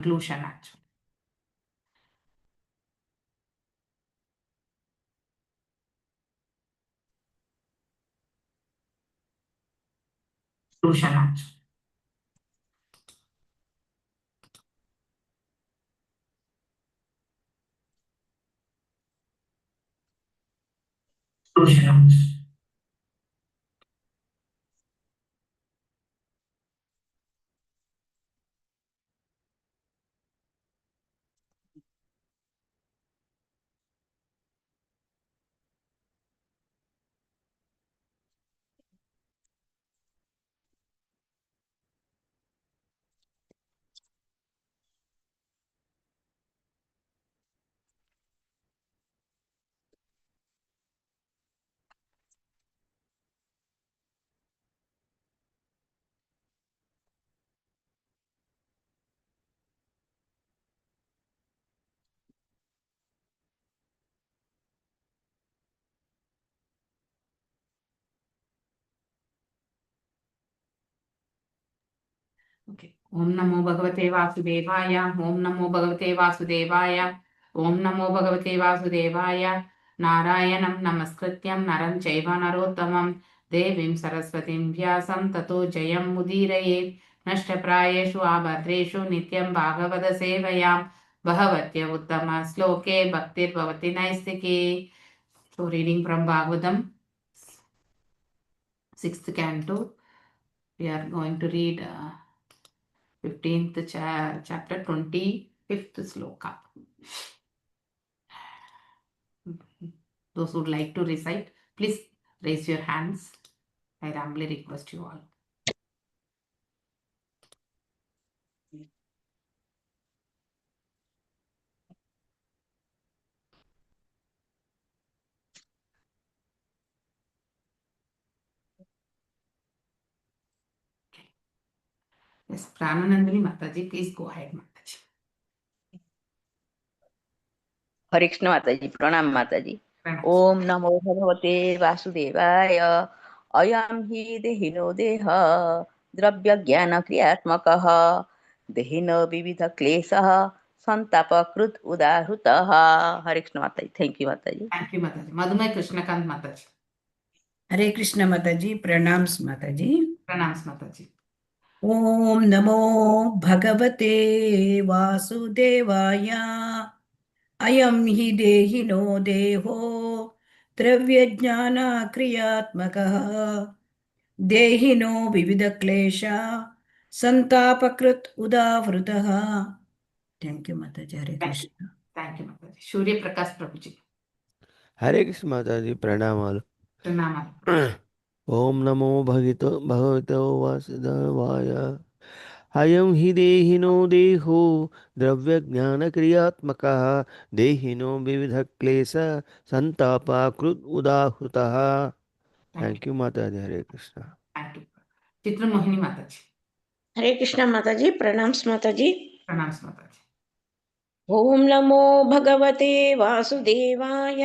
conclusion actually. Conclusion actually. Conclusion actually. Okay. Om Namo Bhagavate Vasudevaya. Om Namo Bhagavate Vasudevaya. Om Namo Bhagavate Vasudevaya. Narayanam Namaskrityam Naram Chaiva Narottamam Devim Saraswatim Vyasam Tato Jayam Mudiraye Nashtaprayeshu Abhadreshu Nityam Bhagavada Sevayam Bhagatya Uttama Sloke Bhaktir Bhavati Naistike. So reading from Bhagavdam, 6th canto. We are going to read 15th chapter, 25th sloka. Those who would like to recite, please raise your hands. I humbly request you all. Yes, Prananandini Mataji, please go ahead, Mataji. हरे कृष्ण माताजी, प्रणाम माताजी। ओम नमो भगवते वासुदेवाय। अयं हि देहिनो देह द्रव्य ज्ञान क्रियात्मकः देहिनो विविध क्लेशः संतापकृत उदाहृतः। हरे कृष्ण माताजी। थैंक यू माताजी। थैंक यू माताजी। मधुमेह कृष्णकांत माताजी। हरे कृष्ण माताजी, प्रणाम माताजी। प्रणाम माताजी। ओम नमो भगवते वासुदेवाय। अयं हि देहिनो देहो द्रव्यज्ञान क्रियात्मकः देहिनो विविध क्लेशा संतापकृत उदावृतः। थैंक यू माताजी। हरे कृष्ण। थैंक यू माताजी। सूर्य प्रकाश प्रभु जी। हरे कृष्ण माताजी, प्रणाम। प्रणाम। ओम नमो भगवते वासुदेवाय। अयं हि देहिनो देहो द्रव्यज्ञान क्रियात्मकः देहिनो विविध क्लेश संतापाकृत उदाहृतः। थैंक यू माताजी। हरे कृष्ण। Thank you. चित्रमोहिनी माताजी। हरे कृष्ण माताजी, प्रणाम माताजी। प्रणाम माताजी। ओम नमो भगवते वासुदेवाय।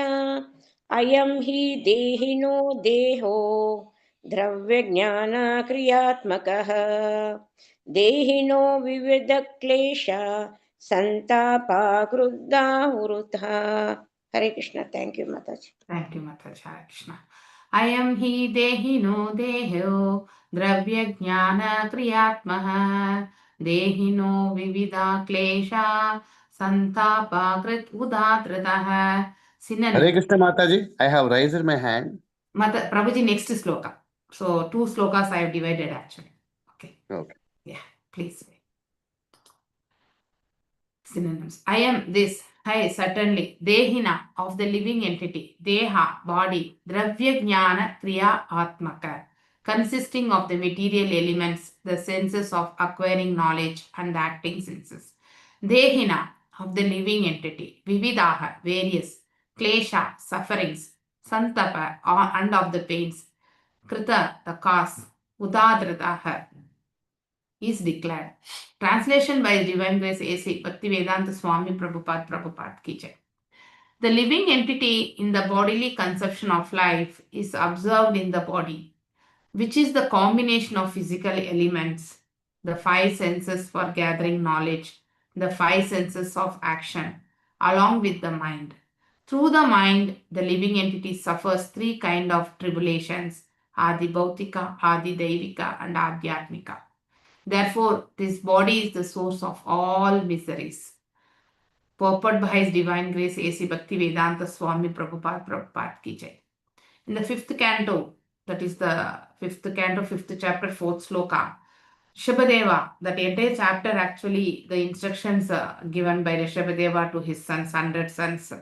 अयं हि देहिनो देहो द्रव्य ज्ञान क्रियात्मकः देहिनो विविध क्लेश संतापाकृदावृतः। हरे कृष्ण। थैंक यू माताजी। थैंक यू माताजी। हरे कृष्ण। अयं हि देहिनो देहो द्रव्य ज्ञान क्रियात्मः देहिनो विविधा क्लेशा संतापाकृत उदाहृतः। Hare Krishna Mataji, I have raised my hand. Prabhuji, next sloka. So 2 slokas I have divided actually. Okay. Okay. Yeah, please. Synonyms. I am this. Hi, certainly. Dehina, of the living entity. Deha, body. Dravya jnana kriya atmaka, consisting of the material elements, the senses of acquiring knowledge and the acting senses. Dehina, of the living entity. Vividaha, various. Klesha, sufferings. Santapa, and of the pains. Krita, the cause. Udadritaha, is declared. Translation by His Divine Grace A.C. Bhaktivedanta Swami Prabhupada Ki Jai. The living entity in the bodily conception of life is observed in the body, which is the combination of physical elements, the 5 senses for gathering knowledge, the five senses of action, along with the mind. Through the mind, the living entity suffers three kinds of tribulations: Adi Bhautika, Adi Daivika, and Adhyatmika. Therefore, this body is the source of all miseries. Purport by His Divine Grace A.C. Bhaktivedanta Swami Prabhupada Ki Jai. In the fifth canto, that is the fifth canto, fifth chapter, fourth sloka, Rishabhadeva, that entire chapter actually, the instructions given by Rishabhadeva to his sons, 100 sons.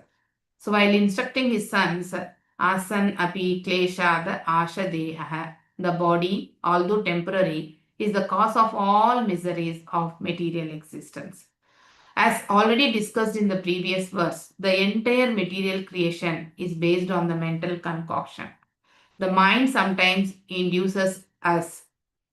So while instructing his sons, asan api kleshad asha deha, the body, although temporary, is the cause of all miseries of material existence. As already discussed in the previous verse, the entire material creation is based on the mental concoction. The mind sometimes induces us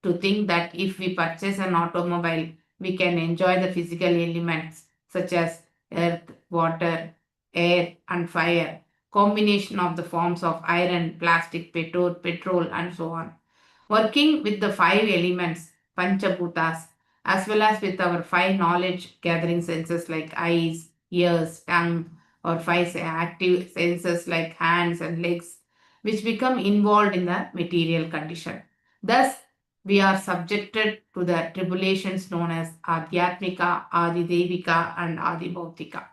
to think that if we purchase an automobile, we can enjoy the physical elements such as earth, water, air, and fire, combination of the forms of iron, plastic, petrol, and so on. Working with the five elements, Panchabhutas, as well as with our five knowledge gathering senses like eyes, ears, tongue, or five active senses like hands and legs, which become involved in the material condition. Thus, we are subjected to the tribulations known as Adhyatmika, Adi Devika, and Adi Bhautika.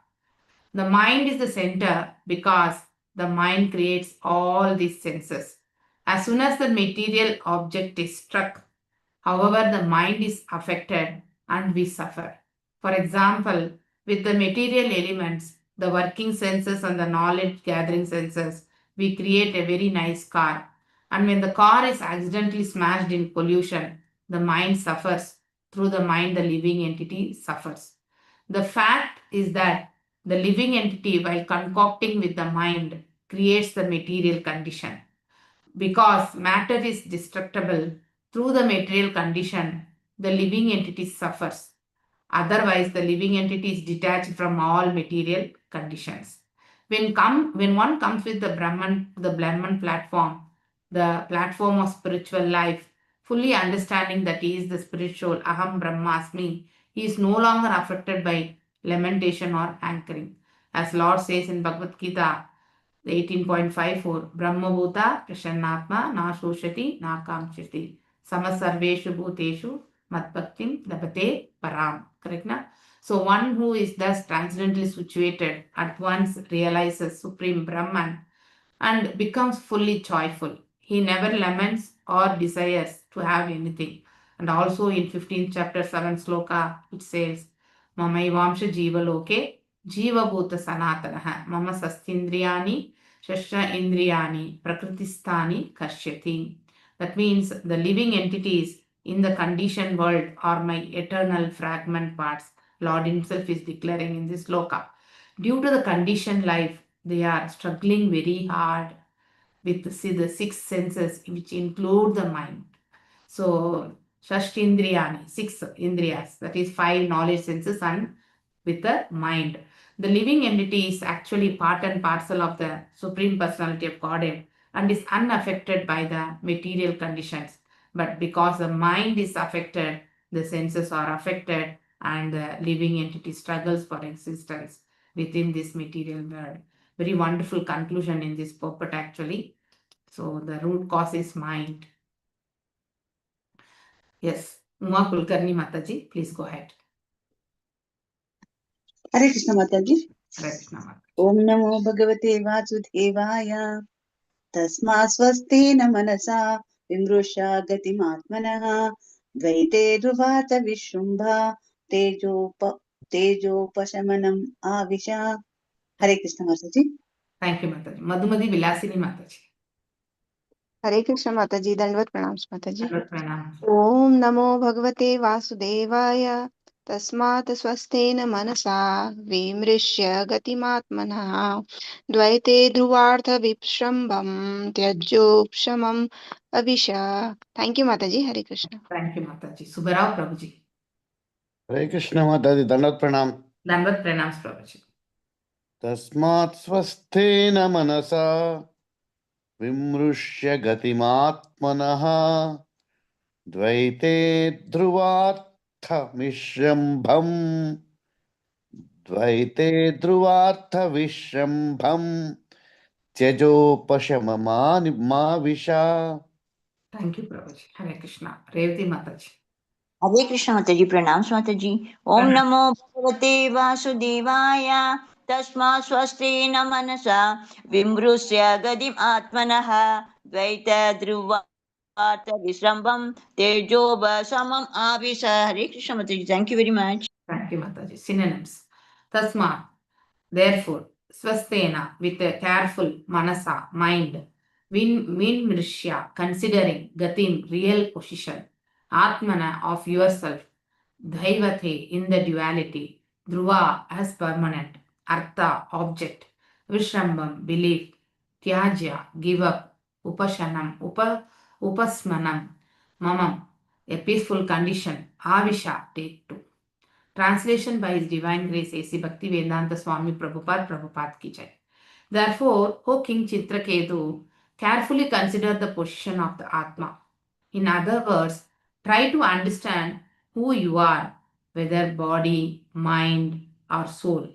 The mind is the center because the mind creates all these senses. As soon as the material object is struck, however, the mind is affected and we suffer. For example, with the material elements, the working senses and the knowledge gathering senses, we create a very nice car. And when the car is accidentally smashed in pollution, the mind suffers. Through the mind, the living entity suffers. The fact is that the living entity, while concocting with the mind, creates the material condition. Because matter is destructible, through the material condition, the living entity suffers. Otherwise, the living entity is detached from all material conditions. When one comes with the Brahman platform, the platform of spiritual life, fully understanding that he is the spiritual Aham Brahmasmi, he is no longer affected by lamentation or hankering. As Lord says in Bhagavad Gita 18.54, Brahmabhuta Prasannatma na shoshati na kamshati samasarveshu bhuteshu matbhaktim labate param. Correct na? So one who is thus transcendently situated at once realizes Supreme Brahman and becomes fully joyful. He never laments or desires to have anything. And also in 15th chapter 7 sloka it says, Mamaivamsha jiva loke jiva bhuta sanatanaha mama sastindriyani shasha indriyani prakritistani kashyati. That means the living entities in the conditioned world are my eternal fragment parts. Lord himself is declaring in this sloka. Due to the conditioned life, they are struggling very hard with the six senses, which include the mind. So, Shashtindriyani, 6 indriyas, that is 5 knowledge senses, and with the mind. The living entity is actually part and parcel of the Supreme Personality of Godhead and is unaffected by the material conditions. But because the mind is affected, the senses are affected, and the living entity struggles for existence within this material world. Very wonderful conclusion in this purport actually. So the root cause is mind. Yes, Uma Kulkarni Mataji, please go ahead. Hare Krishna Mataji. Hare Krishna Mataji. Om Namo Bhagavate Vasudevaya. Tasma swastina manasa vimrusha gatimatmanaha dvaite dhuvata vishrumbha tejo pashamanam avisha. Hare Krishna Mataji. Thank you, Mataji. Madhumati Vilasini Mataji. हरे कृष्ण माताजी दंडवत प्रणाम माताजी Dhanvat pranam. ओम नमो भगवते वासुदेवाय तस्मात् स्वस्थेन मनसा विमृश्य गतिमात्मनः द्वैते ध्रुवार्थ विश्रम्भं त्यज्योपशमम् अविश. Thank you माताजी. Hare Krishna. Thank you, Mataji. Subarao Prabhuji. Hare Krishna Mataji, Dandat Pranam. Dhanvat pranams, Prabhuji. Tasmat swasthena manasa vimrushya gatimatmanaha dvaite dhruvatha mishrambham द्वैते ध्रुवार्थविश्रम्भम् त्यजोपशममाविशा. Thank you, Prabhuji. Hare Krishna. Revati Mataji. हरे कृष्ण माताजी प्रणाम माताजी ओम Pranam. नमो भगवते वासुदेवाय तस्मात् स्वस्ति न मनसा विमृश्य गतिम् आत्मनः द्वैत ध्रुवात् विश्रम्भं तेजोपशमम् आविश हरे कृष्ण माताजी thank you very much Thank you, Mataji. Synonyms. Tasma. Therefore, swastena, with a careful manasa, mind, vinmrishya, considering gatim, real position, atmana, of yourself, dhaivate, in the duality, dhruva, as permanent, artha, object, vishrambam, belief, tyajya, give up, upashanam, upasmanam, mamam, a peaceful condition, avisha, take to. Translation by His Divine Grace A.C. Bhaktivedanta Swami Prabhupada ki jai. Therefore, O King Chitraketu, carefully consider the position of the Atma. In other words, try to understand who you are, whether body, mind, or soul.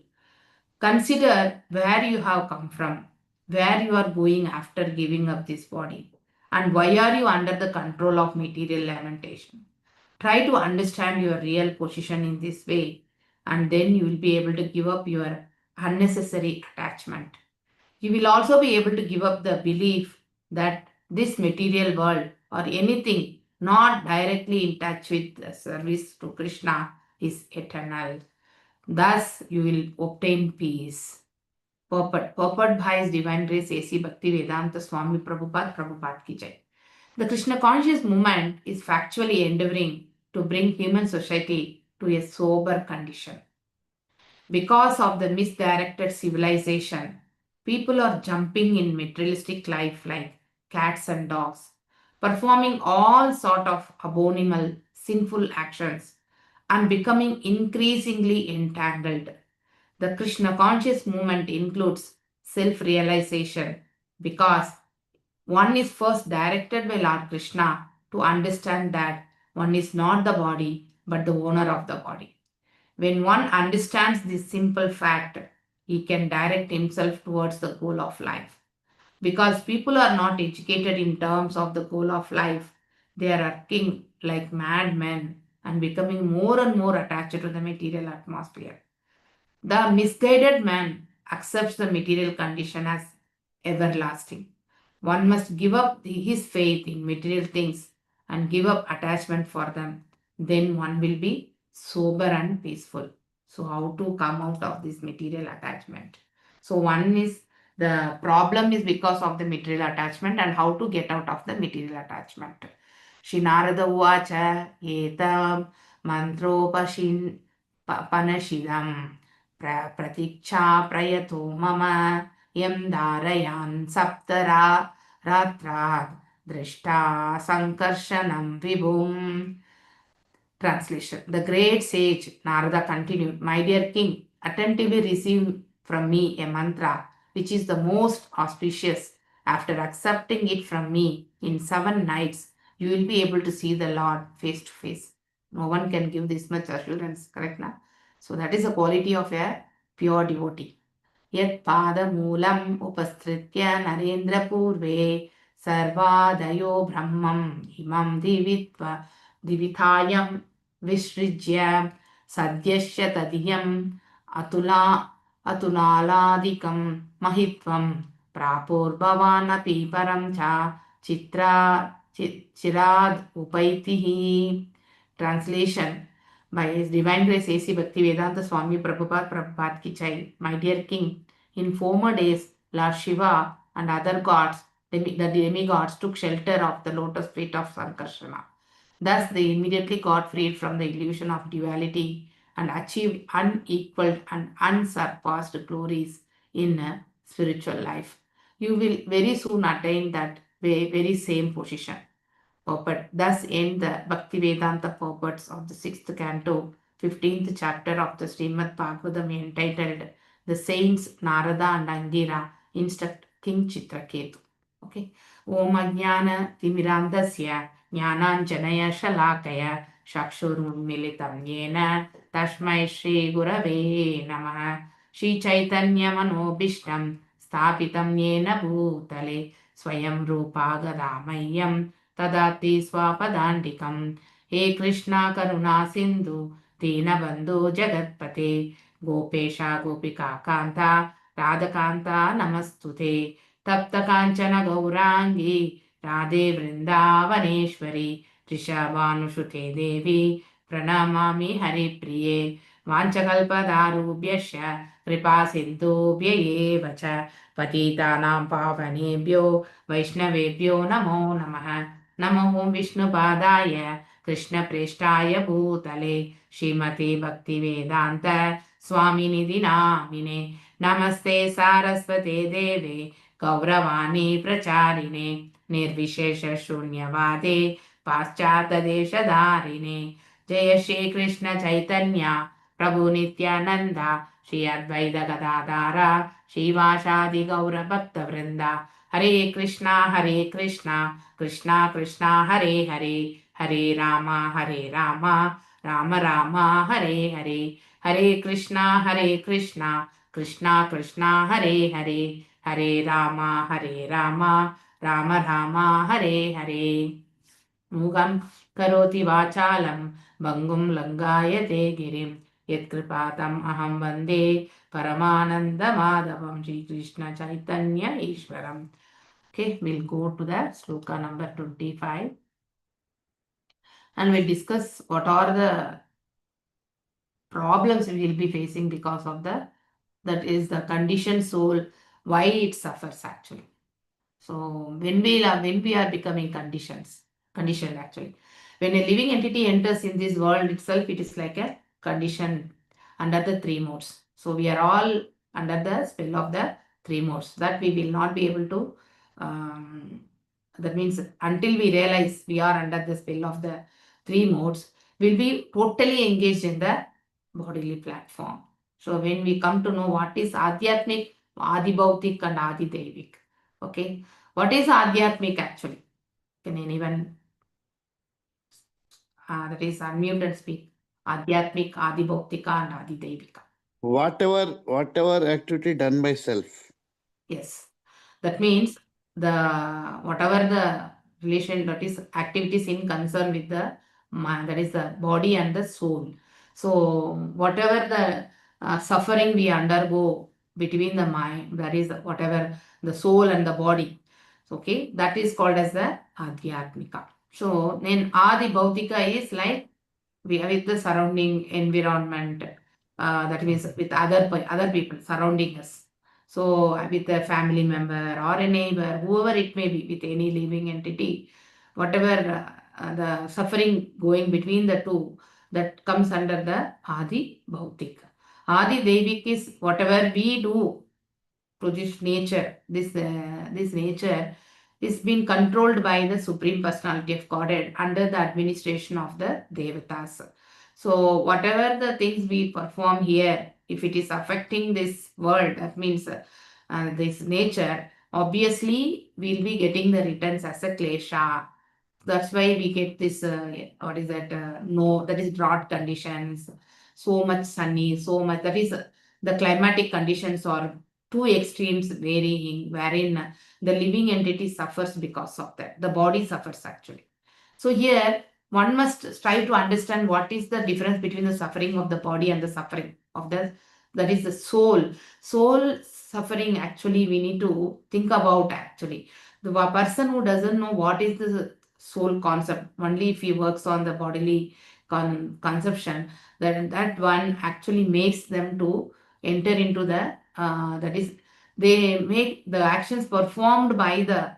Consider where you have come from, where you are going after giving up this body, and why are you under the control of material lamentation. Try to understand your real position in this way, and then you will be able to give up your unnecessary attachment. You will also be able to give up the belief that this material world or anything not directly in touch with the service to Krishna is eternal. Thus, you will obtain peace. Purport by His Divine Grace A.C. Bhaktivedanta Swami Prabhupada ki jai. The Krishna conscious movement is factually endeavoring to bring human society to a sober condition. Because of the misdirected civilization, people are jumping in materialistic life like cats and dogs, performing all sort of abominable, sinful actions, and becoming increasingly entangled. The Krishna conscious movement includes self-realization because one is first directed by Lord Krishna to understand that one is not the body but the owner of the body. When one understands this simple fact, he can direct himself towards the goal of life. Because people are not educated in terms of the goal of life, they are acting like madmen and becoming more and more attached to the material atmosphere. The misguided man accepts the material condition as everlasting. One must give up his faith in material things and give up attachment for them. Then one will be sober and peaceful. So how to come out of this material attachment? So one is the problem is because of the material attachment and how to get out of the material attachment. Shri Narada Uvacha Etam Mantropashin Panashidam Pratiksha Prayato Mama Yam Dharayan Saptara Ratra Drishta Sankarshanam Vibhum. Translation. The great sage Narada continued, My dear king, attentively receive from me a mantra which is the most auspicious. After accepting it from me in 7 nights, you will be able to see the Lord face to face. No one can give this much assurance, correct now? So that is the quality of a pure devotee. Yat padamulam upastritya narendra purve sarvadayo brahmam imam divithayam visrijya sadyasya tadiyam atunaladikam mahitvam prapurbhavanapi param cha chirad upaitihi. Translation by His Divine Grace A.C. Bhaktivedanta Swami Prabhupada ki jai. My dear king, in former days, Lord Shiva and other gods, the demigods, took shelter of the lotus feet of Sankarsana. Thus, they immediately got freed from the illusion of duality and achieved unequaled and unsurpassed glories in spiritual life. You will very soon attain that very same position. Purport. Thus end the Bhaktivedanta purports of the 6th canto, 15th chapter of the Srimad Bhagavdam entitled The Saints Narada and Angira Instruct King Chitraketu. Okay. Om Ajnana Timirandasya Jnananjanaya Shalakaya Shakshurunmilitam Yena Tashmai Shri Gurave Namaha. Shri Chaitanya Manobishtam Sthapitam Yena Bhutale Swayam Rupa Gadamayam Tadati Swapadandikam. He Krishna Karuna Sindhu Dinabandhu Jagatpate Gopesha Gopika Kanta Radhakanta Namastute Tapta Kanchana Gaurangi Radhe Vrindavaneshwari Trishabhanushrute Devi Pranamami Haripriye Vanchakalpadarubhyasya Kripa Sindhubhya eva cha Patitanam Pavanebhyo Vaishnavebhyo Namo Namaha. Namo Om Vishnu Padaya Krishna Preshtaya Bhutale Srimati Bhakti Vedanta Swami Nidhi Namine Namaste Saraswate Deve Gauravani Pracharine Nirvishesha Shunyavade Paschata Deshadarine Jaya Shri Krishna Chaitanya Prabhu Nityananda Shri Advaita Gadadara Shri Vashadi Gaura Bhakta Vrinda Hare Krishna Krishna Krishna Hare Hare Hare Rama Rama Rama Hare Hare Hare Krishna Krishna Krishna Hare Hare Hare Rama Rama Rama Hare Hare. Mugam karoti vachalam bangum langayate girim yatkripatam aham vande paramananda madhavam. Shri Krishna Chaitanya Ishwaram. Okay, we'll go to the sloka number 25 and we'll discuss what are the problems we will be facing because of that is the conditioned soul, why it suffers actually. So when we are becoming conditioned actually, when a living entity enters in this world itself, it is like a condition under the three modes. So we are all under the spell of the three modes that we will not be able to. That means until we realize we are under the spell of the three modes, we'll be totally engaged in the bodily platform. So when we come to know what is Adhyatmik, Adi Bhautik and Adi Devik. Okay, what is Adhyatmik actually? Can anyone that is unmute and speak? Adhyatmik, Adi Bhautika and Adi Devika. Whatever activity done by self. Yes, that means whatever the relation, that is activities in concern with the mind, that is the body and the soul. So whatever the suffering we undergo between the mind, that is whatever the soul and the body. Okay, that is called as the Adhyatmika. So then Adi Bhautika is like with the surrounding environment, that means with other people surrounding us. So with a family member or a neighbor, whoever it may be, with any living entity, whatever the suffering going between the two, that comes under the Adi Bhautik. Adi Devik is whatever we do to this nature. This nature is being controlled by the Supreme Personality of Godhead under the administration of the Devatas. So whatever the things we perform here, if it is affecting this world, that means this nature, obviously we'll be getting the returns as a klesha. That's why we get this, what is that, no, that is drought conditions, so much sunny, so much, that is the climatic conditions are two extremes varying, wherein the living entity suffers because of that. The body suffers actually. So here, one must strive to understand what is the difference between the suffering of the body and the suffering of that is the soul. Soul suffering actually we need to think about actually. The person who doesn't know what is the soul concept, only if he works on the bodily conception, that one actually makes them to enter into the, that is, they make the actions performed by the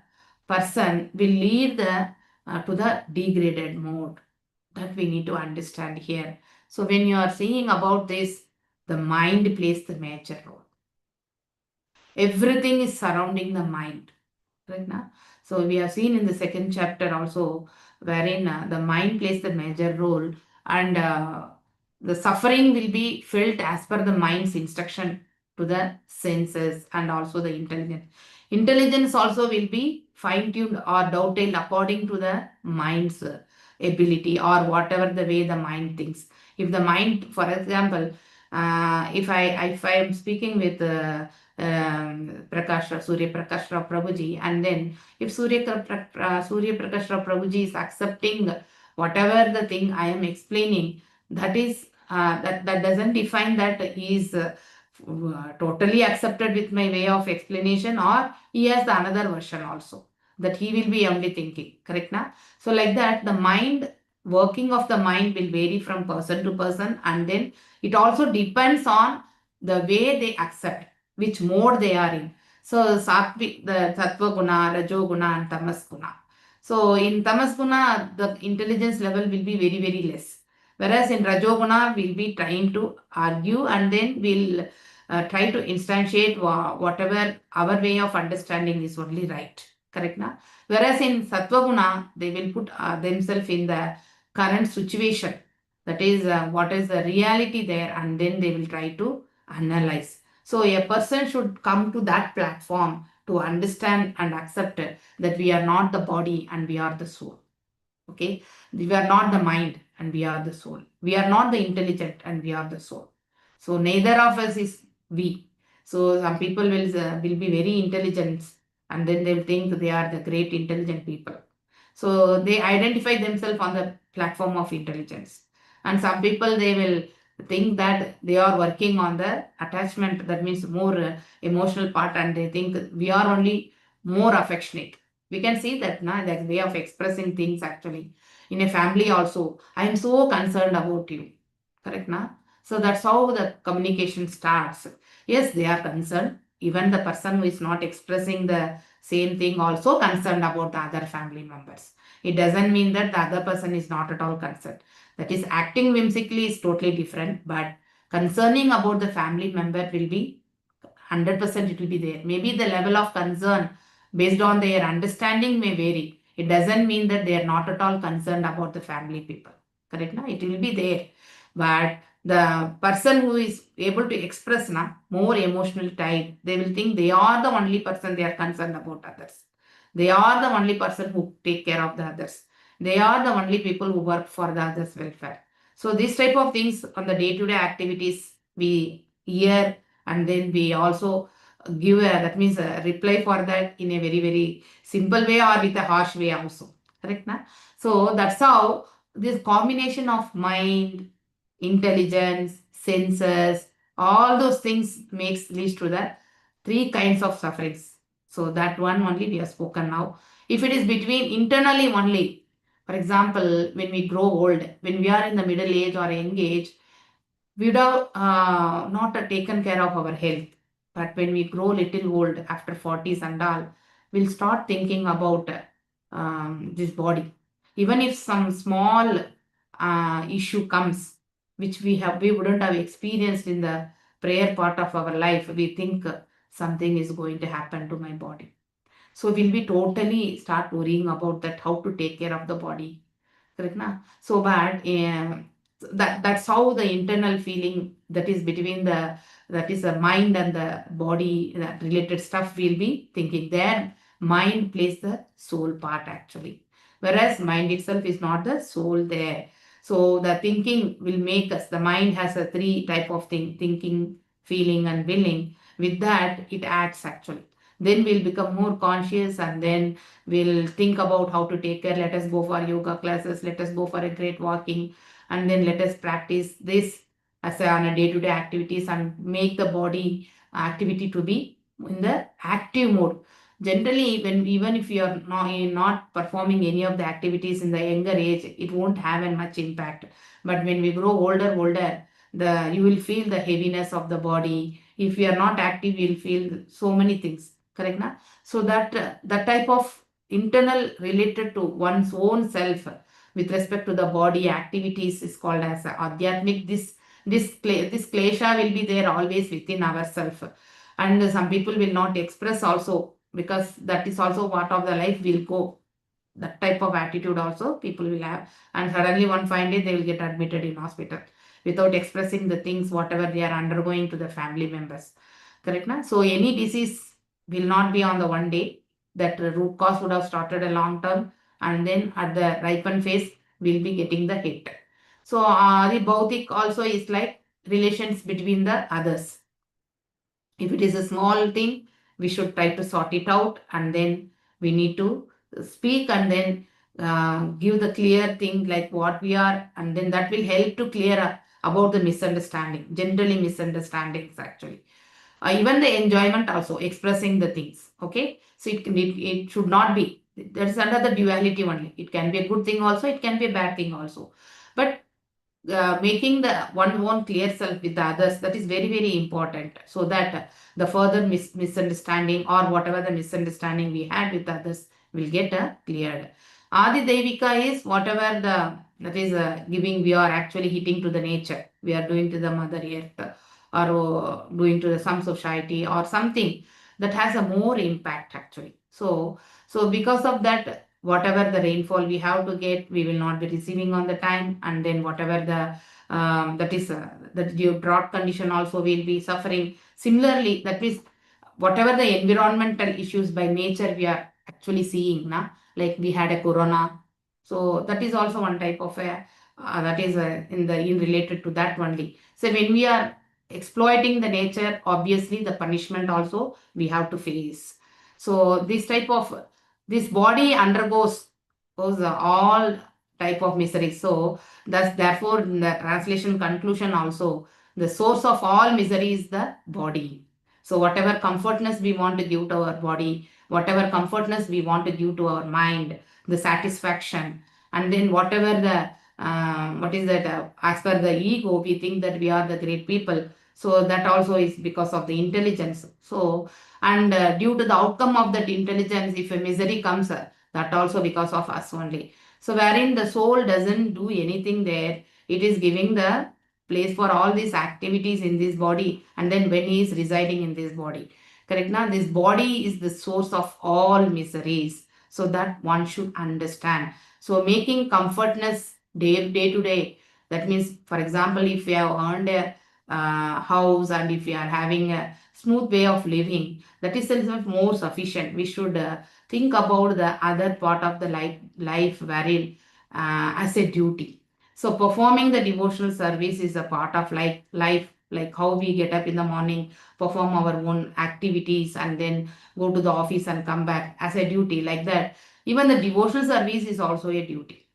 person will lead to the degraded mode. That we need to understand here. So when you are saying about this, the mind plays the major role. Everything is surrounding the mind, right now. So we have seen in the second chapter also, wherein the mind plays the major role, and the suffering will be felt as per the mind's instruction to the senses and also the intelligence. Intelligence also will be fine-tuned or dovetailed according to the mind's ability or whatever the way the mind thinks. If the mind, for example, if I am speaking with Surya Prakash Rao Prabhuji, and then if Surya Prakash Rao Prabhuji is accepting whatever the thing I am explaining, that is that doesn't define that he is totally accepted with my way of explanation, or he has the another version also that he will be only thinking, correct na? So like that, the mind, working of the mind will vary from person to person, and then it also depends on the way they accept, which mode they are in. So sattvic, the sattva guna, rajo guna, and tamas guna. So in tamas guna, the intelligence level will be very, very less. Whereas in rajo guna, we'll be trying to argue, and then we'll try to instantiate whatever our way of understanding is only right. Correct na? Whereas in sattva guna, they will put themselves in the current situation. That is what is the reality there, and then they will try to analyze. So a person should come to that platform to understand and accept that we are not the body and we are the soul. Okay, we are not the mind and we are the soul. We are not the intelligent and we are the soul. So neither of us is we. So some people will be very intelligent, and then they will think they are the great intelligent people. So they identify themselves on the platform of intelligence. And some people, they will think that they are working on the attachment, that means more emotional part, and they think we are only more affectionate. We can see that now, that way of expressing things actually. In a family also, I am so concerned about you. Correct na? So that's how the communication starts. Yes, they are concerned. Even the person who is not expressing the same thing also concerned about the other family members. It doesn't mean that the other person is not at all concerned. That is, acting whimsically is totally different, but concerning about the family member will be 100%, it will be there. Maybe the level of concern based on their understanding may vary. It doesn't mean that they are not at all concerned about the family people. Correct na? It will be there. But the person who is able to express more emotional type, they will think they are the only person they are concerned about others. They are the only person who take care of the others. They are the only people who work for the others' welfare. So these type of things on the day-to-day activities we hear, and then we also give that means a reply for that in a very, very simple way or with a harsh way also. Correct na? So that's how this combination of mind, intelligence, senses, all those things leads to the three kinds of sufferings. So that one only we have spoken now. If it is between internally only, for example, when we grow old, when we are in the middle age or young age, we would have not taken care of our health. But when we grow little old after 40s and all, we'll start thinking about this body. Even if some small issue comes, which we wouldn't have experienced in the prayer part of our life, we think something is going to happen to my body. So we'll be totally start worrying about that, how to take care of the body. Correct na? So bad. That's how the internal feeling that is between the mind and the body, that related stuff we'll be thinking. Then mind plays the soul part actually. Whereas mind itself is not the soul there. So the thinking will make us, the mind has a three type of thing: thinking, feeling, and willing. With that, it acts actually. Then we'll become more conscious, and then we'll think about how to take care. Let us go for yoga classes, let us go for a great walking, and then let us practice this as on a day-to-day activities, and make the body activity to be in the active mode. Generally, even if you are not performing any of the activities in the younger age, it won't have a much impact. But when we grow older, you will feel the heaviness of the body. If you are not active, you will feel so many things. Correct na? So that type of internal related to one's own self with respect to the body activities is called as adhyatmic. This klesha will be there always within ourselves, and some people will not express also, because that is also part of the life will go. That type of attitude also people will have, and suddenly one fine day they will get admitted in hospital without expressing the things whatever they are undergoing to the family members. Correct na? So any disease will not be on the one day. That root cause would have started a long term, and then at the ripen phase we'll be getting the hit. So the bhautik also is like relations between the others. If it is a small thing, we should try to sort it out, and then we need to speak and then give the clear thing like what we are, and then that will help to clear up about the misunderstanding, generally misunderstandings actually. Even the enjoyment also, expressing the things. Okay, so it should not be, there's another duality only. It can be a good thing also, it can be a bad thing also. But making the one own clear self with the others, that is very, very important, so that the further misunderstanding or whatever the misunderstanding we had with others will get cleared. Adi Devika is whatever that is giving, we are actually hitting to the nature, we are doing to the mother earth, or doing to some society or something that has a more impact actually. So because of that, whatever the rainfall we have to get, we will not be receiving on the time, and then whatever the the drought condition also will be suffering. Similarly, that means whatever the environmental issues by nature we are actually seeing now, like we had a corona, so that is also one type of a that is in related to that only. So when we are exploiting the nature, obviously the punishment also we have to face. So this type of, this body undergoes all type of misery. So thus therefore in the translation conclusion also, the source of all misery is the body. So whatever comfortness we want to give to our body, whatever comfortness we want to give to our mind, the satisfaction, and then whatever the what is that, as per the ego, we think that we are the great people. So that also is because of the intelligence. So, and due to the outcome of that intelligence, if a misery comes, that also because of us only. So wherein the soul doesn't do anything there, it is giving the place for all these activities in this body, and then when he is residing in this body. Correct now? This body is the source of all miseries. So that one should understand. So making comfortness day to day, that means, for example, if we have earned a house and if we are having a smooth way of living, that is itself more sufficient. We should think about the other part of the life wherein as a duty. So performing the devotional service is a part of life, like how we get up in the morning, perform our own activities, and then go to the office and come back as a duty, like that. Even the devotional service is also a duty.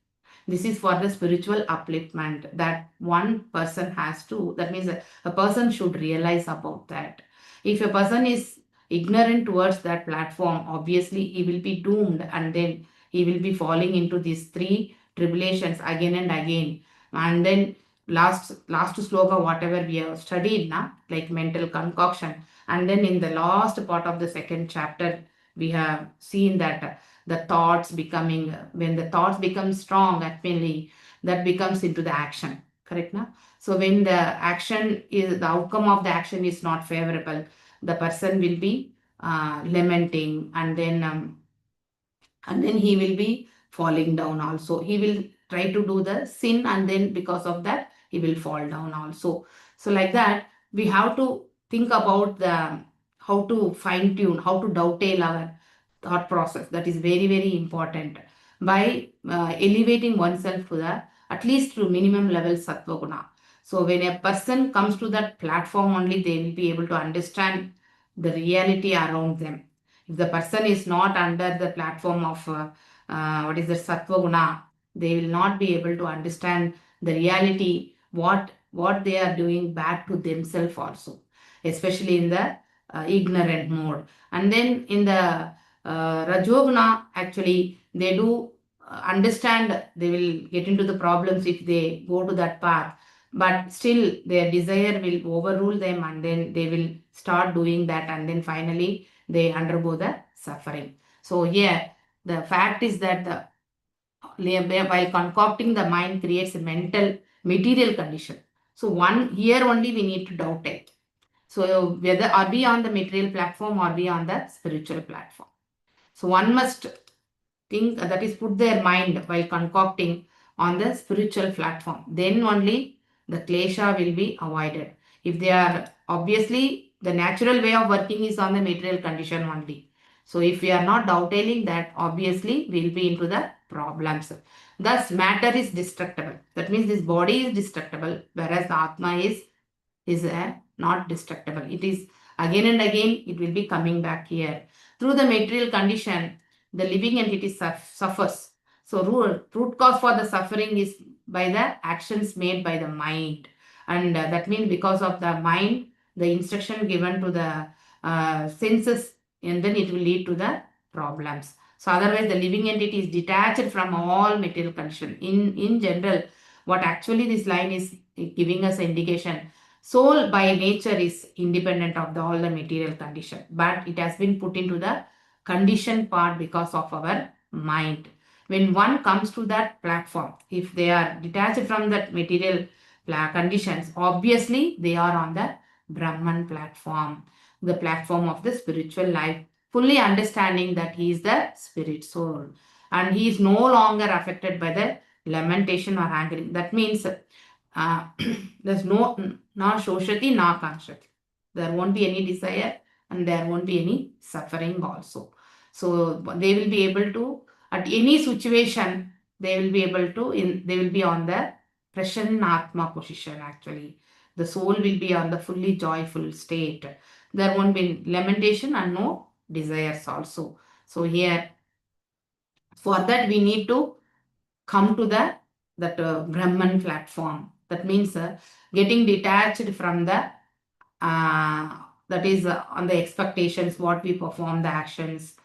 This is for the spiritual upliftment that one person has to, that means a person should realize about that. If a person is ignorant towards that platform, obviously he will be doomed, and then he will be falling into these three tribulations again and again. And then last sloka, whatever we have studied now, like mental concoction. And then in the last part of the second chapter, we have seen that the thoughts becoming, when the thoughts become strong, actually that becomes into the action. Correct now? So when the action is, the outcome of the action is not favorable, the person will be lamenting, and then he will be falling down also. He will try to do the sin, and then because of that he will fall down also. So like that, we have to think about the how to fine tune, how to dovetail our thought process. That is very, very important, by elevating oneself to the, at least to minimum level sattva guna. So when a person comes to that platform only, they will be able to understand the reality around them. If the person is not under the platform of what is the sattva guna, they will not be able to understand the reality, what they are doing bad to themselves also, especially in the ignorant mode. And then in the Rajoguna, actually, they do understand, they will get into the problems if they go to that path, but still their desire will overrule them, and then they will start doing that, and then finally they undergo the suffering. So yeah, the fact is that while concocting, the mind creates a material condition. So one here only we need to doubt it. So whether are we on the material platform, or are we on the spiritual platform? So one must think, that is put their mind while concocting on the spiritual platform. Then only the klesha will be avoided. If they are, obviously the natural way of working is on the material condition only. So if we are not doubting that, obviously we'll be into the problems. Thus, matter is destructible. That means this body is destructible, whereas the Atma is not destructible. It is again and again, it will be coming back here. Through the material condition, the living entity suffers. So root cause for the suffering is by the actions made by the mind. And that means because of the mind, the instruction given to the senses, and then it will lead to the problems. So otherwise, the living entity is detached from all material condition. In general, what actually this line is giving us an indication, soul by nature is independent of all the material condition, but it has been put into the condition part because of our mind. When one comes to that platform, if they are detached from that material conditions, obviously they are on the Brahman platform, the platform of the spiritual life, fully understanding that he is the spirit soul and he is no longer affected by the lamentation or angering. That means there's no shoshati, na kanshati. There won't be any desire and there won't be any suffering also. So they will be able to, at any situation, they will be able to, they will be on the Prasannatma position actually. The soul will be on the fully joyful state. There won't be lamentation and no desires also. So here, for that we need to come to that Brahman platform. That means getting detached from the that is on the expectations, what we perform, the actions.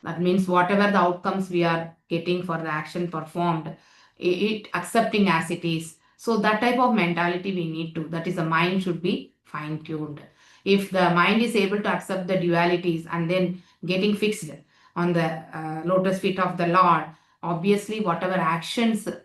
That means whatever the outcomes we are getting for the action performed, it accepting as it is. So that type of mentality we need to, that is the mind should be fine-tuned. If the mind is able to accept the dualities and then getting fixed on the lotus feet of the Lord, obviously whatever actions the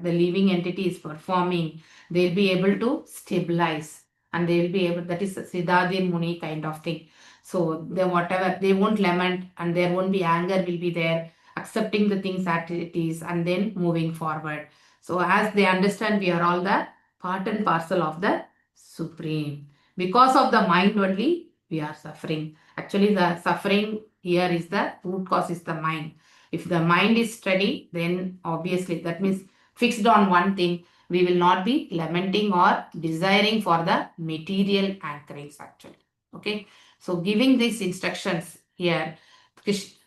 living entity is performing, they'll be able to stabilize and they will be able, that is Siddhartha Muni kind of thing. So they won't lament and there won't be anger will be there, accepting the things as it is and then moving forward. So as they understand, we are all the part and parcel of the Supreme. Because of the mind only, we are suffering. Actually, the suffering here is the root cause is the mind. If the mind is steady, then obviously that means fixed on one thing, we will not be lamenting or desiring for the material anchorings actually. Okay. So giving these instructions here,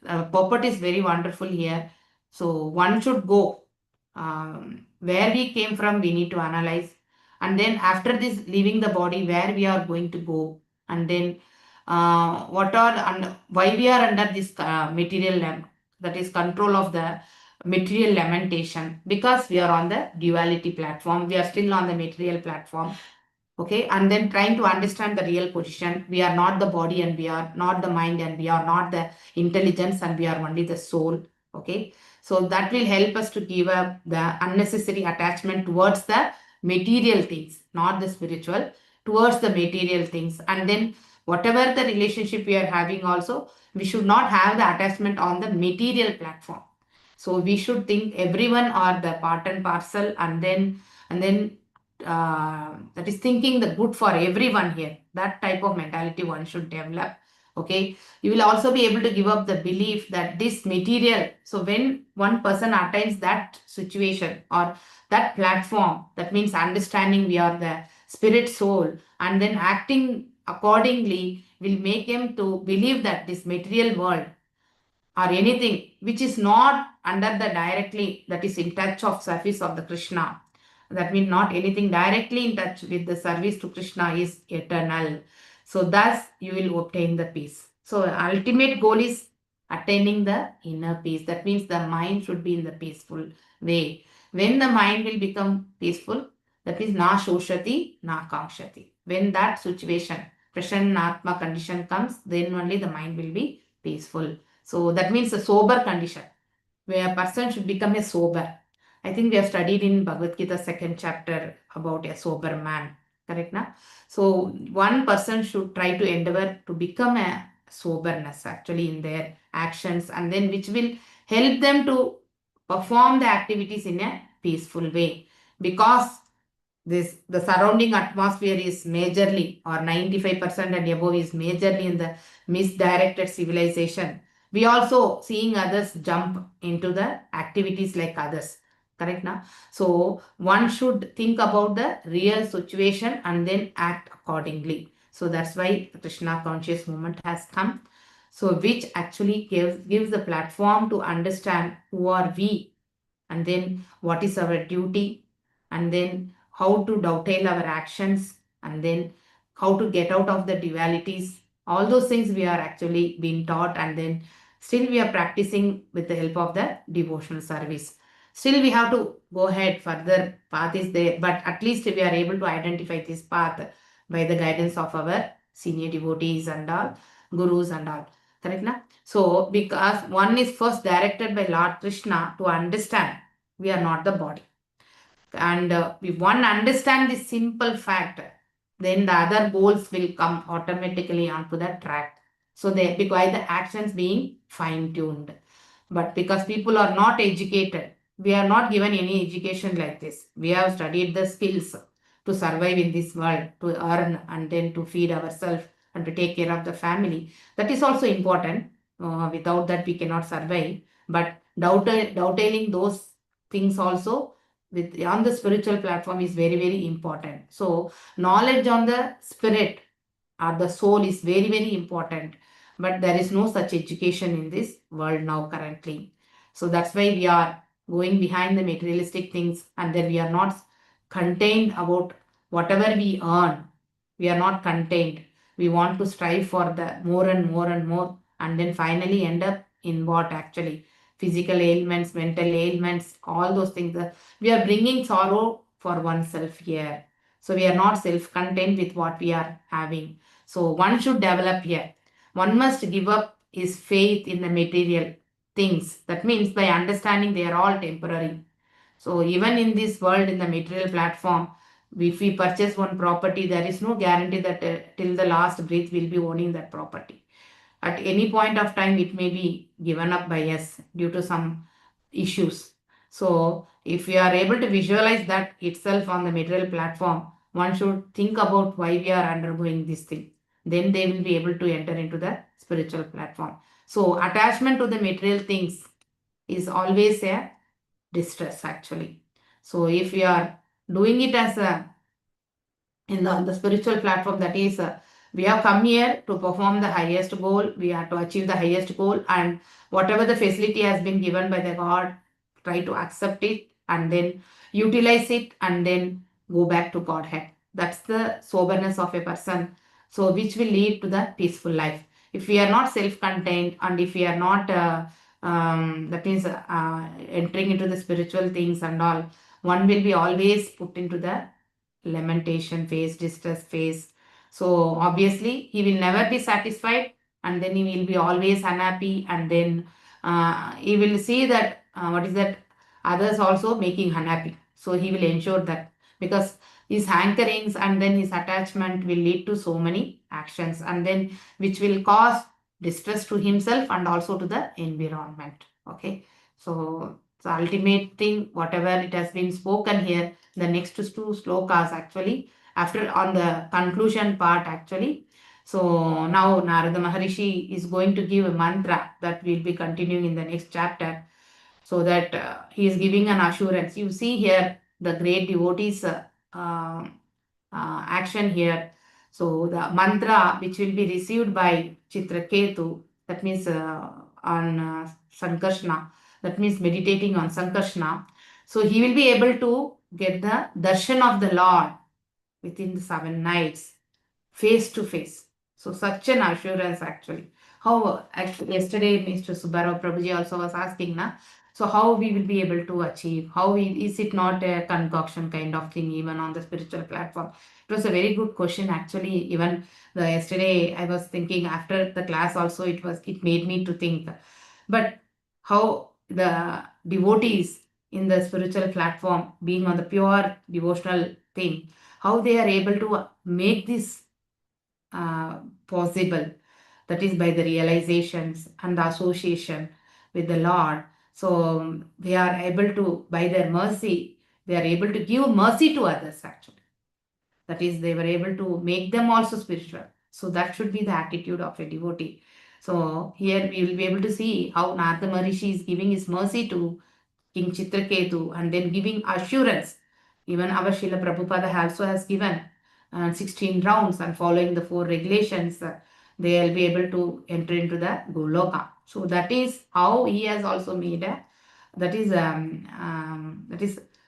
purport is very wonderful here. So one should go where we came from, we need to analyze. And then after this, leaving the body, where we are going to go. And then what are and why we are under this material that is control of the material lamentation, because we are on the duality platform, we are still on the material platform. Okay, and then trying to understand the real position. We are not the body and we are not the mind and we are not the intelligence and we are only the soul. Okay, so that will help us to give up the unnecessary attachment towards the material things, not the spiritual, towards the material things. And then whatever the relationship we are having also, we should not have the attachment on the material platform. So we should think everyone are the part and parcel, and then that is thinking the good for everyone here. That type of mentality one should develop. Okay, you will also be able to give up the belief that this material. So when one person attains that situation or that platform, that means understanding we are the spirit soul and then acting accordingly will make him to believe that this material world or anything which is not under the directly, that is in touch of service of the Krishna. That means not anything directly in touch with the service to Krishna is eternal. So thus you will obtain the peace. So ultimate goal is attaining the inner peace. That means the mind should be in the peaceful way. When the mind will become peaceful, that is na shoshati, na kamshati. When that situation, prasannatma condition comes, then only the mind will be peaceful. So that means a sober condition, where a person should become a sober. I think we have studied in Bhagavad Gita 2nd chapter about a sober man. Correct now? So one person should try to endeavor to become a soberness actually in their actions, and then which will help them to perform the activities in a peaceful way. Because the surrounding atmosphere is majorly or 95% and above is majorly in the misdirected civilization. We also seeing others jump into the activities like others. Correct now? So one should think about the real situation and then act accordingly. So that's why the Krishna conscious movement has come. So which actually gives the platform to understand who are we, and then what is our duty, and then how to dovetail our actions, and then how to get out of the dualities. All those things we are actually being taught, and then still we are practicing with the help of the devotional service. Still we have to go ahead, further path is there, but at least we are able to identify this path by the guidance of our senior devotees and all, gurus and all. Correct na? So because one is first directed by Lord Krishna to understand we are not the body. And if one understand this simple fact, then the other goals will come automatically onto the track. So they, because the actions being fine-tuned. But because people are not educated, we are not given any education like this. We have studied the skills to survive in this world, to earn and then to feed ourselves and to take care of the family. That is also important. Without that, we cannot survive. But doubting those things also with on the spiritual platform is very, very important. So knowledge on the spirit or the soul is very, very important. But there is no such education in this world now currently. So that's why we are going behind the materialistic things, and then we are not contained about whatever we earn. We are not contained. We want to strive for the more and more and more, and then finally end up in what actually? Physical ailments, mental ailments, all those things. We are bringing sorrow for oneself here. So we are not self-contained with what we are having. So one should develop here. One must give up his faith in the material things. That means by understanding they are all temporary. So even in this world, in the material platform, if we purchase one property, there is no guarantee that till the last breath we'll be owning that property. At any point of time, it may be given up by us due to some issues. So if we are able to visualize that itself on the material platform, one should think about why we are undergoing this thing. Then they will be able to enter into the spiritual platform. So attachment to the material things is always a distress actually. So if we are doing it as a in the spiritual platform, that is we have come here to perform the highest goal, we have to achieve the highest goal, and whatever the facility has been given by the God, try to accept it and then utilize it and then go back to Godhead. That's the soberness of a person, so which will lead to the peaceful life. If we are not self-contained, and if we are not that means entering into the spiritual things and all, one will be always put into the lamentation phase, distress phase. So obviously he will never be satisfied, and then he will be always unhappy, and then he will see that what is that others also making unhappy. So he will ensure that, because his hankerings and then his attachment will lead to so many actions, and then which will cause distress to himself and also to the environment. Okay, so the ultimate thing, whatever it has been spoken here, the next two slokas actually, after on the conclusion part actually. So now Narada Maharishi is going to give a mantra that will be continuing in the next chapter, so that he is giving an assurance. You see here the great devotees action here. So the mantra which will be received by Chitraketu, that means on Sankarshna, that means meditating on Sankarshna. So he will be able to get the darshan of the Lord within the 7 nights, face to face. So such an assurance actually. How actually yesterday Mr. Subbarao Prabhuji also was asking, na? So how we will be able to achieve? Is it not a concoction kind of thing even on the spiritual platform? It was a very good question actually. Even yesterday I was thinking after the class also, it made me to think. But how the devotees in the spiritual platform, being on the pure devotional thing, how they are able to make this possible, that is by the realizations and the association with the Lord. So they are able to, by their mercy, they are able to give mercy to others actually. That is, they were able to make them also spiritual. So that should be the attitude of a devotee. So here we will be able to see how Narada Maharishi is giving his mercy to King Chitraketu, and then giving assurance. Even our Srila Prabhupada also has given 16 rounds, and following the 4 regulations, they will be able to enter into the Goloka. So that is how he has also made a, that is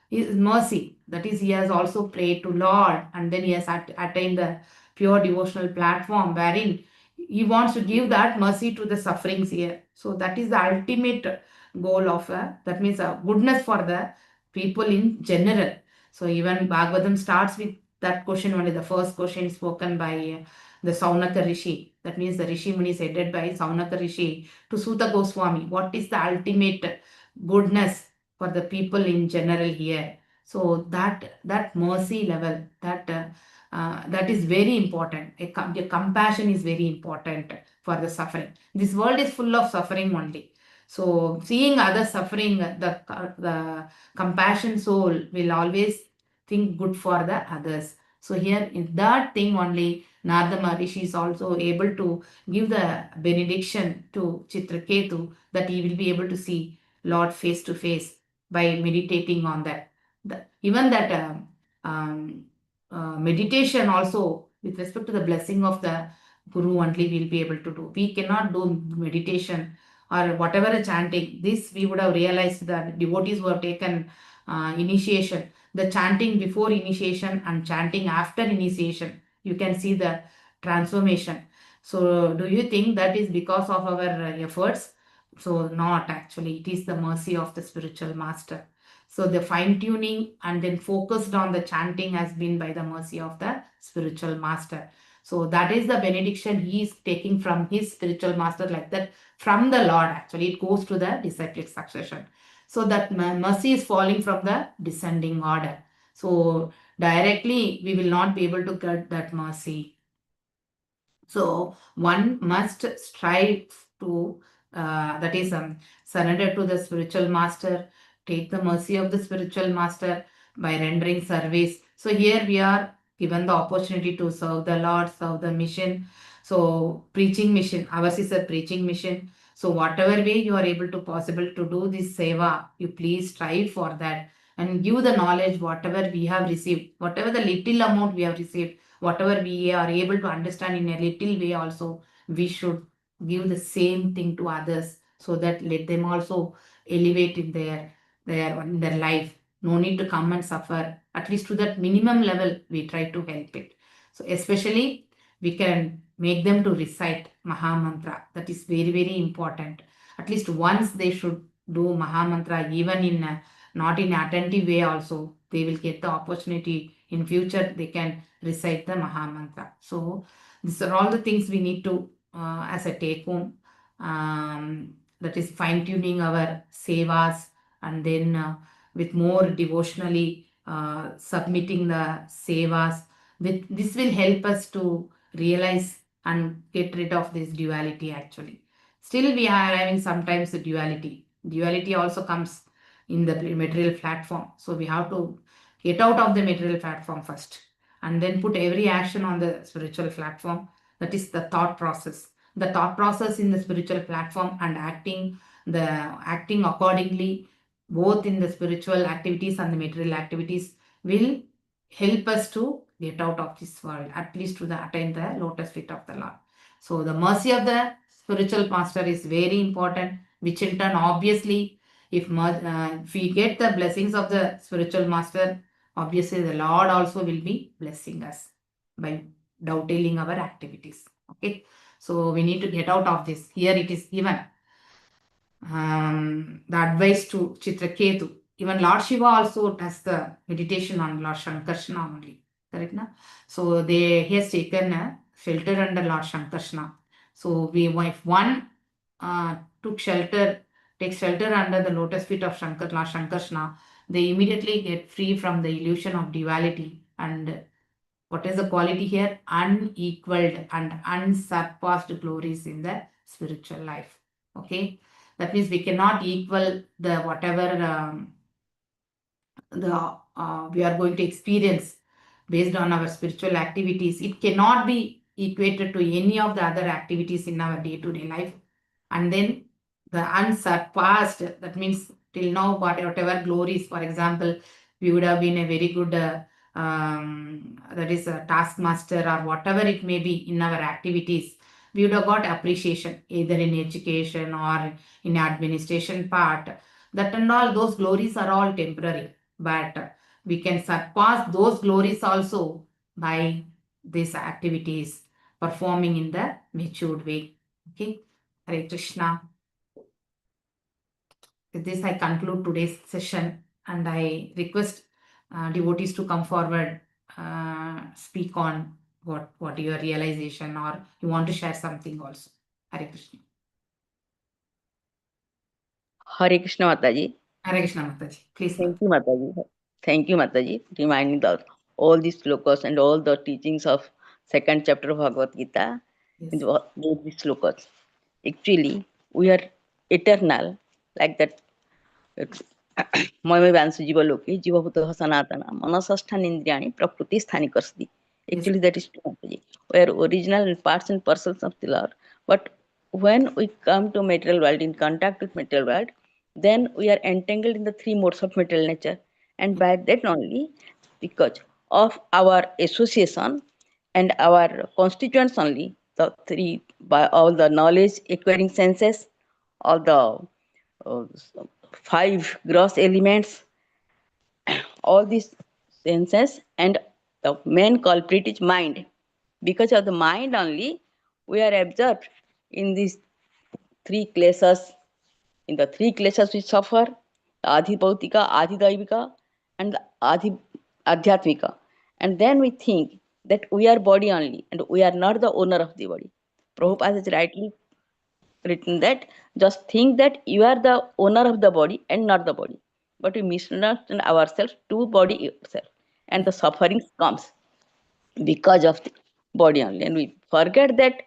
his mercy. That is, he has also prayed to Lord, and then he has attained the pure devotional platform wherein he wants to give that mercy to the sufferings here. So that is the ultimate goal of that means goodness for the people in general. So even Bhagavadam starts with that question only. The first question spoken by the Saunaka Rishi. That means the Rishi Muni is headed by Saunaka Rishi to Suta Goswami. What is the ultimate goodness for the people in general here? So that mercy level, that is very important. A compassion is very important for the suffering. This world is full of suffering only. So seeing others suffering, the compassion soul will always think good for the others. So here in that thing only, Narada Maharishi is also able to give the benediction to Chitraketu that he will be able to see Lord face to face by meditating on that. Even that meditation also with respect to the blessing of the Guru only we will be able to do. We cannot do meditation or whatever chanting. This we would have realized that devotees who have taken initiation, the chanting before initiation and chanting after initiation, you can see the transformation. So do you think that is because of our efforts? So not actually. It is the mercy of the spiritual master. So the fine tuning and then focused on the chanting has been by the mercy of the spiritual master. So that is the benediction he is taking from his spiritual master, like that from the Lord. Actually, it goes to the disciplic succession. So that mercy is falling from the descending order. So directly we will not be able to get that mercy. So one must strive to that is surrender to the spiritual master, take the mercy of the spiritual master by rendering service. So here we are given the opportunity to serve the Lord, serve the mission. So preaching mission, ours is a preaching mission. So whatever way you are able to possible to do this seva, you please strive for that and give the knowledge whatever we have received, whatever the little amount we have received, whatever we are able to understand in a little way also, we should give the same thing to others so that let them also elevate in their life. No need to come and suffer. At least to that minimum level, we try to help it. So especially we can make them to recite Maha Mantra. That is very, very important. At least once they should do Maha Mantra, even in not in attentive way also, they will get the opportunity in future. They can recite the Maha Mantra. So these are all the things we need to as a take home. That is fine tuning our sevas, and then with more devotionally submitting the sevas. This will help us to realize and get rid of this duality actually. Still we are having sometimes the duality. Duality also comes in the material platform. So we have to get out of the material platform first and then put every action on the spiritual platform. That is the thought process. The thought process in the spiritual platform and acting accordingly, both in the spiritual activities and the material activities, will help us to get out of this world, at least to attain the lotus feet of the Lord. So the mercy of the spiritual master is very important, which in turn obviously if we get the blessings of the spiritual master, obviously the Lord also will be blessing us by dovetailing our activities. Okay, so we need to get out of this. Here it is given the advice to Chitraketu. Even Lord Shiva also does the meditation on Lord Shankarshana only. Correct? Na? So he has taken a shelter under Lord Shankarshana. So if one takes shelter under the lotus feet of Lord Shankarshana, they immediately get free from the illusion of duality. And what is the quality here? Unequaled and unsurpassed glories in the spiritual life. Okay, that means we cannot equal the whatever we are going to experience based on our spiritual activities. It cannot be equated to any of the other activities in our day-to-day life. And then the unsurpassed, that means till now, whatever glories, for example, we would have been a very good that is a taskmaster or whatever it may be in our activities, we would have got appreciation either in education or in administration part. That and all, those glories are all temporary, but we can surpass those glories also by these activities performing in the matured way. Okay, Hare Krishna. With this, I conclude today's session and I request devotees to come forward, speak on what your realization, or you want to share something also. Hare Krishna. Hare Krishna Mataji. Hare Krishna Mataji. Please. Thank you, Mataji. Thank you, Mataji, reminding all these slokas and all the teachings of second chapter of Bhagavad Gita. Yes. In these slokas. Actually, we are eternal, like that. मयमय वांसु जीवलोके जीवभूतः सनातनः मनसष्ठानीन्द्रियाणि प्रकृति स्थानिकस्ति. Actually, that is true, Mataji. We are original and parts and parcels of the Lord. But when we come to material world, in contact with material world, then we are entangled in the three modes of material nature. And by that only, because of our association and our constituents only, the three, by all the knowledge acquiring senses, all the 5 gross elements, all these senses, and the main culprit is mind. Because of the mind only, we are absorbed in these 3 classes. In the 3 classes we suffer, the Adhibhautika, Adhidaivika, and the Adhyatmika. And then we think that we are body only, and we are not the owner of the body. Prabhupada has rightly written that just think that you are the owner of the body and not the body. But we misunderstand ourselves to body itself. And the suffering comes because of the body only. And we forget that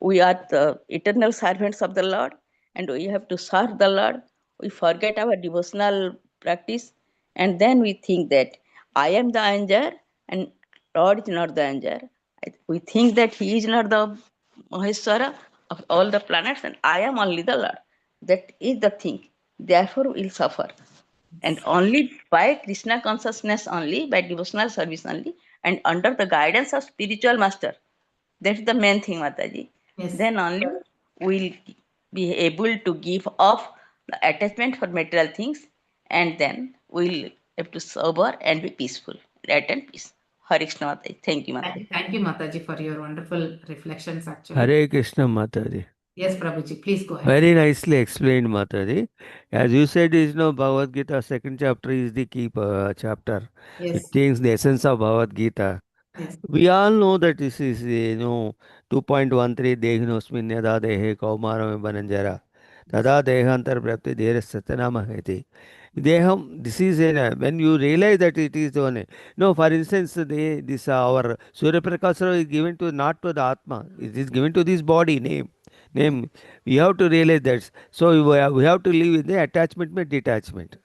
we are the eternal servants of the Lord and we have to serve the Lord. We forget our devotional practice and then we think that I am the Anjar and Lord is not the Anjar. We think that he is not the Maheshwara of all the planets and I am only the Lord. That is the thing. Therefore we will suffer. And only by Krishna consciousness only, by devotional service only, and under the guidance of spiritual master. That's the main thing, Mataji. Yes. Then only we'll be able to give up the attachment for material things and then we'll have to sober and be peaceful. Let and peace. Hare Krishna Mataji. Thank you, Mataji. Thank you, Mataji, for your wonderful reflections actually. Hare Krishna, Mataji. Yes, Prabhuji, please go ahead. Very nicely explained, Mataji. As you said, Bhagavad Gita, second chapter is the key chapter. Yes. It takes the essence of Bhagavad Gita. Yes. We all know that this is, 2.13 Dehinosmin Yada Dehe Kaumaram Bananjara. Tada Dehantar Prapti Dhere Satanama Heti. Deham, this is when you realize that it is one. No, for instance, this our Surya Prakasara is given to not to the Atma. It is given to this body name. We have to realize that. So we have to live with the attachment with detachment.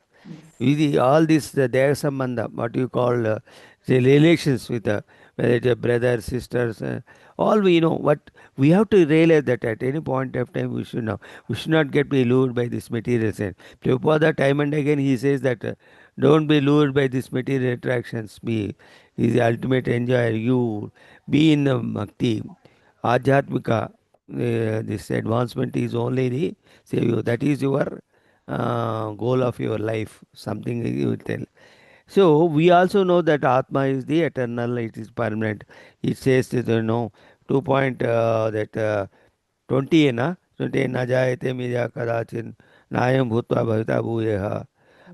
With all this Deha Sambandha, what you call the relations with whether it is brother, sisters, all we know. But we have to realize that at any point of time we should not get be lured by this material sense. Prabhupada time and again he says that don't be lured by this material attractions. Be is the ultimate enjoyer. You be in the bhakti, adhyatmika. This advancement is only the say that is your goal of your life. Something you will tell. So we also know that Atma is the eternal, it is permanent. It says that 2 point that 20 na 20 na jayate mija kadachin nayam bhutva bhavita bhuyeha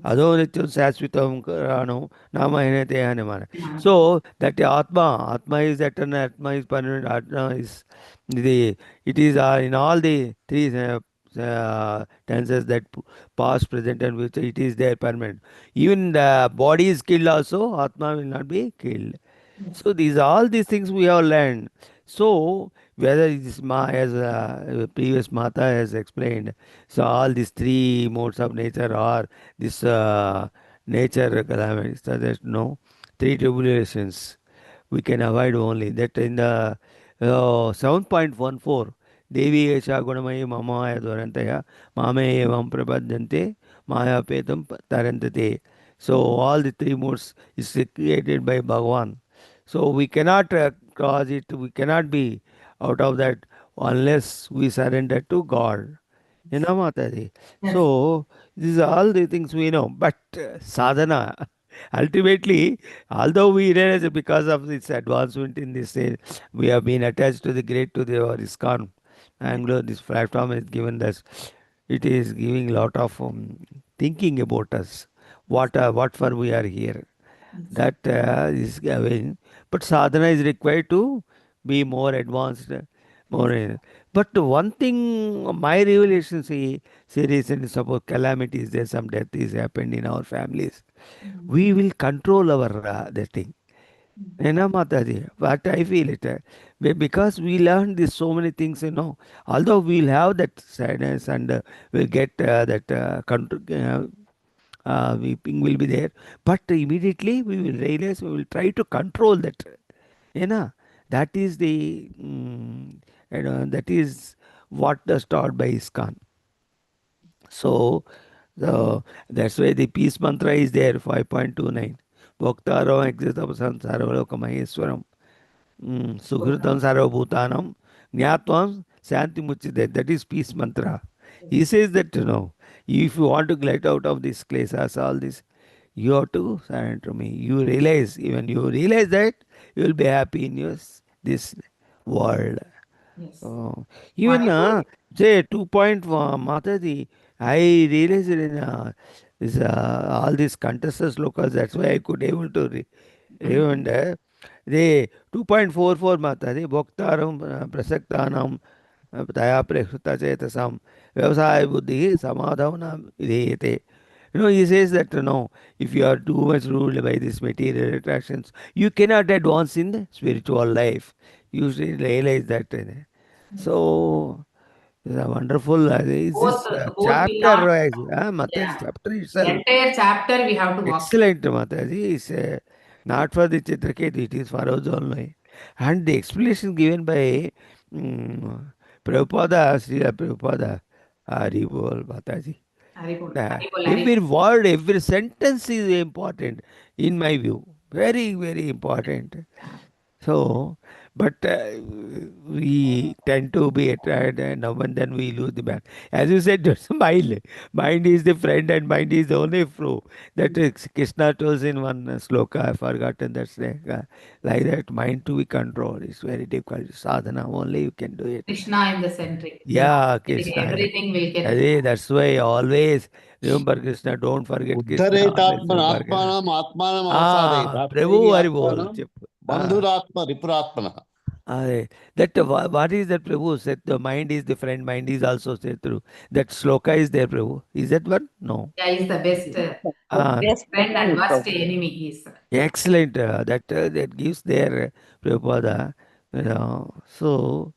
adho nityam sasvitam karano nama henete hanemana. So that Atma is eternal, Atma is permanent, Atma is it is in all the 3 tenses that past, present and future, it is there permanent. Even the body is killed also, Atma will not be killed. So all these things we have learned. So whether it is as previous Mata has explained, so all these 3 modes of nature or this nature calamities, so there's 3 tribulations we can avoid only. That in the 7.14 Devi Esha Gunamayi Mamaya Dvarantaya Mame Evam Prabhadyante Maya Petam Tarantate. So all the three modes is created by Bhagavan. So we cannot cross it, we cannot be out of that unless we surrender to God. You know, Mataji. Yes. So these are all the things we know. But sadhana, ultimately, although we realize that because of this advancement in this, we have been attached to the great to the ISKCON. Mangaluru, this platform is given us. It is giving lot of thinking about us. What for we are here. That is given. But sadhana is required to be more advanced, more. But one thing, my revelation say recently, suppose calamity is there, some death is happened in our families. We will control our that thing. You know, Mataji, but I feel it. Because we learn this so many things, although we'll have that sadness and we'll get that control, weeping will be there, but immediately we will realize we will try to control that. You know, that is the, that is what is taught by ISKCON. So, that's why the peace mantra is there, 5.29. Bhaktaram existam sansarvaloka maheswaram. Sukhritam sarvabhutanam jnatvam shanti muchite. That is peace mantra. He says that, if you want to get out of this kleshas, all this, you have to surrender to me. You realize, even you realize that, you will be happy in this world. Yes. Even Wonderful. say 2.1 Mataji, I realized in this, all these contestants locals, that's why I could able to remember. They 2.44 Mataji, Bhaktaram Prasaktanam Taya Prekuta Chetasam Vyavasaya Buddhi Samadhavana Videyate. He says that, if you are too much ruled by these material attractions, you cannot advance in the spiritual life. You should realize that. So, it's a wonderful, is Both, this both will chapter, not. Mataji, Yeah. chapter itself. Entire chapter we have to walk. Excellent, Mataji. It's not for the Chitraketu, it is for us only. And the explanation given by Prabhupada, Srila Prabhupada, Haribol, Mataji. Haribol, Uh, Haribol, every Haribol. word, every sentence is important, in my view. Very, very important. So, but we tend to be attracted, and now and then we lose the balance. As you said, just mind. Mind is the friend and mind is the only foe. That is, Krishna tells in one sloka, I've forgotten that sloka. Like that, mind to be controlled is very difficult. Sadhana, only you can do it. Krishna in the center. Yeah, Krishna. Everything will get. That's why always remember Krishna, don't forget Krishna. Always remember Krishna. ఉద్ధరేతాత్మనాత్మానం ఆత్మానం ప్రభు ఆత్మైహి హరి బోల్ ఆత్మానం చెప్పు. బంధురాత్మ రిపురాత్మన. That what is that Prabhu said? The mind is the friend, mind is also Shatru. That sloka is there, Prabhu. Is that one? No. Yeah, is the best Best friend and friend, worst Prabhu. enemy is. Excellent. That gives their Prabhupada. So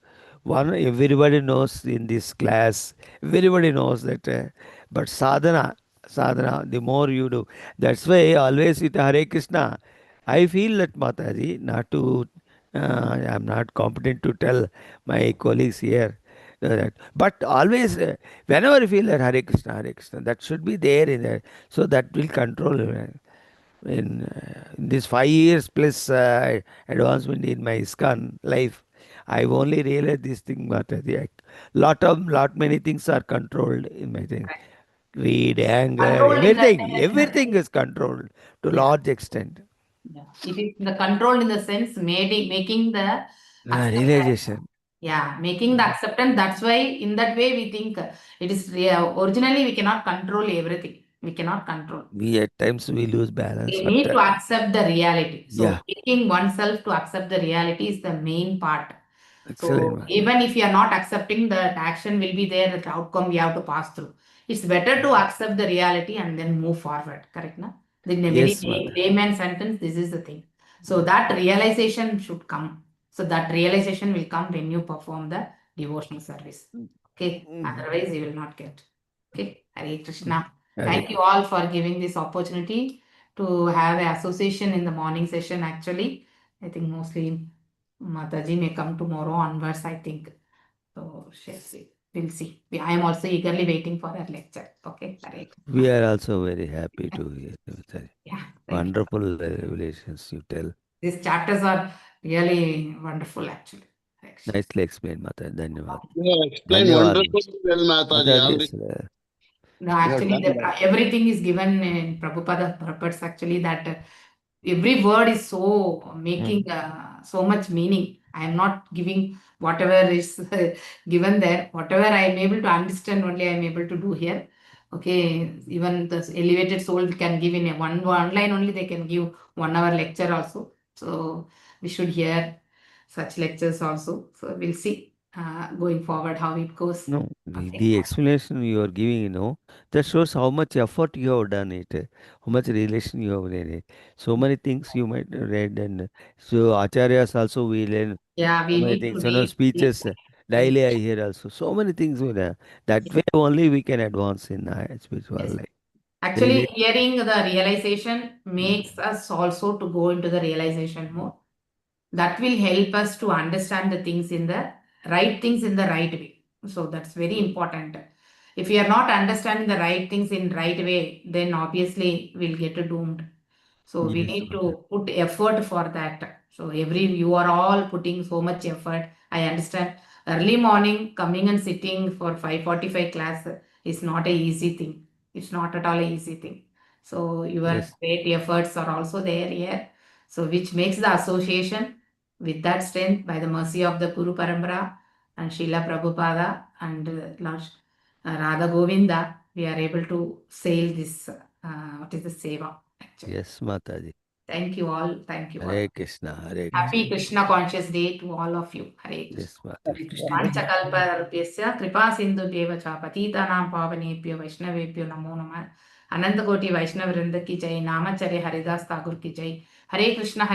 everybody knows in this class. Everybody knows that. But sadhana. The more you do, that's why always with Hare Krishna. I feel that Mataji, not to. I'm not competent to tell my colleagues here that. But always, whenever you feel that Hare Krishna, that should be there in there. So that will control. In this 5 years plus advancement in my ISKCON life, I've only realized this thing, but lot many things are controlled in my thing. Greed, anger, Controlled in the everything is controlled to large extent. Yeah. It is the controlled in the sense making the acceptance. Realization. Yeah, making the acceptance. That's why in that way we think it is originally we cannot control everything. We cannot control. We at times we lose balance. We But need to accept the reality. So yeah. making oneself to accept the reality is the main part. Excellent. So even if you are not accepting, that action will be there, the outcome we have to pass through. It's better to accept the reality and then move forward. Correct, na? In a Yes, very layman sentence, this is the thing. So that realization should come. So that realization will come when you perform the devotional service. Okay. Otherwise, you will not get. Okay. Hare Krishna. Thank you all for giving this opportunity to have an association in the morning session. Actually, I think mostly Mataji may come tomorrow onwards, I think. So, shall see. we'll see. I am also eagerly waiting for her lecture. Okay. Hare Krishna. We are also very happy to hear. Yeah. Thank you. Wonderful revelations you tell. These chapters are really wonderful, actually. Hare Krishna. Nicely explained, Mataji. Dhanyavad. You have explained Dhanyavad. wonderfully well, Mataji. All Mataji, the- No, You have actually, done well. everything is given in Prabhupada purpose, actually, that every word is so making so much meaning. I am not giving whatever is given there. Whatever I am able to understand, only I am able to do here. Okay, even the elevated soul can give in a one line only, they can give 1 hour lecture also. So we should hear such lectures also. So we'll see going forward how it goes. No, Okay. the explanation you are giving, that shows how much effort you have done it, how much relation you have read it. So many things you might have read, and so acharyas also we learn Yeah, so we many need to things. read. Speeches daily I hear also. So many things we learn. That way only we can advance in spiritual Yes. life. Actually, Really? hearing the realization makes us also to go into the realization mode. That will help us to understand the things in the right way. So that's very important. If we are not understanding the right things in right way, then obviously we'll get doomed. So we Yes, need Mataji. to put effort for that. So you are all putting so much effort. I understand. Early morning coming and sitting for 5:45 class is not a easy thing. It's not at all a easy thing. So your Yes. great efforts are also there here. So which makes the association with that strength by the mercy of the Guru Parampara and Srila Prabhupada and Lord Radha Govinda, we are able to sail this, what is the SEVA actually. Yes, Mataji. Thank you all. Thank you all. Hare Krishna. Hare Happy Krishna. Krishna Conscious Day to all of you. Hare Krishna. Yes, Mataji. Krishna. Panchakalparupyasya kripa sindhubhyeva cha patitanam pavanebhyo vaishnavebhyo namo namah. Ananta Koti Vaishnav Vrinda ki jai. Namacharya Haridas Thakur ki jai. Hare Krishna.